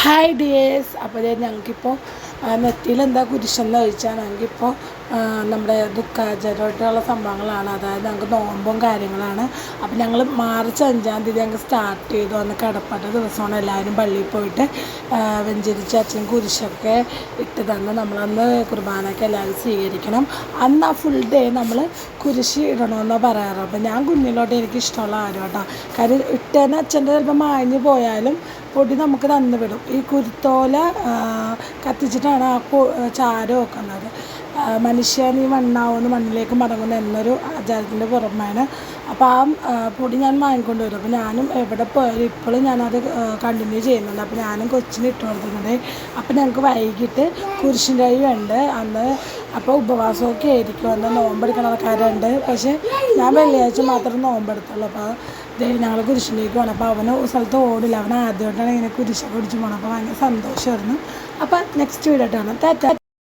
Hi dears. അപ്പോൾ ഞങ്ങൾക്കിപ്പോൾ നെറ്റിയിലെന്താ കുരിശെന്ന് ചോദിച്ചാൽ ഞങ്ങൾക്കിപ്പോൾ നമ്മുടെ ദുഃഖാചരമായിട്ടുള്ള സംഭവങ്ങളാണ്. അതായത് ഞങ്ങൾക്ക് നോമ്പും കാര്യങ്ങളാണ്. അപ്പോൾ ഞങ്ങൾ മാർച്ച് 5-ാം തീയതി ഞങ്ങൾ സ്റ്റാർട്ട് ചെയ്തു. അന്ന് കടപ്പട്ട ദിവസമാണ്. എല്ലാവരും പള്ളിയിൽ പോയിട്ട് വെഞ്ചരിച്ച് അച്ഛൻ കുരിശൊക്കെ ഇട്ട് തന്ന് നമ്മളന്ന് കുർബാനയൊക്കെ എല്ലാവരും സ്വീകരിക്കണം. അന്ന് ആ ഫുൾ ഡേ നമ്മൾ കുരിശ് ഇടണമെന്നാണ് പറയാറ്. അപ്പോൾ ഞാൻ കുഞ്ഞിലോട്ട് എനിക്ക് ഇഷ്ടമുള്ള കാര്യം കേട്ടോ. കാര്യം ഇട്ടേനെ അച്ഛൻ്റെ ചിലപ്പോൾ മാഞ്ഞു പോയാലും പൊടി നമുക്ക് തന്നു വിടും. ഈ കുരുത്തോല കത്തിച്ചിട്ടാണ് ആ ചാരം വെക്കുന്നത്. മനുഷ്യൻ ഈ മണ്ണാവുന്ന മണ്ണിലേക്ക് മടങ്ങുന്ന എന്നൊരു ആചാരത്തിൻ്റെ പുറമെയാണ്. അപ്പോൾ ആ പൊടി ഞാൻ വാങ്ങിക്കൊണ്ട് വരും. അപ്പോൾ ഞാനും എവിടെ പോയാലും ഇപ്പോഴും ഞാനത് കണ്ടിന്യൂ ചെയ്യുന്നുണ്ട്. അപ്പോൾ ഞാനും കൊച്ചിന് ഇട്ട് കൊടുക്കുന്നുണ്ട്. അപ്പോൾ ഞങ്ങൾക്ക് വൈകിട്ട് കുരിശിൻ്റെ ഉണ്ട് അന്ന്. അപ്പോൾ ഉപവാസമൊക്കെ ആയിരിക്കും. അന്ന് നോമ്പെടുക്കുന്ന ആൾക്കാരുണ്ട്. പക്ഷേ ഞാൻ വെള്ളിയാഴ്ച മാത്രം നോമ്പെടുത്തുള്ളൂ. അപ്പോൾ ഞങ്ങൾ കുരിശിലേക്ക് പോകണം. അപ്പോൾ അവന് സ്ഥലത്ത് ഓടില്ല. അവൻ ആദ്യമായിട്ടാണ് ഇങ്ങനെ കുരിശൊക്കെ പിടിച്ച് പോകണം. അപ്പോൾ ഭയങ്കര സന്തോഷമായിരുന്നു. അപ്പോൾ നെക്സ്റ്റ് വീഡിയോ ആണ്.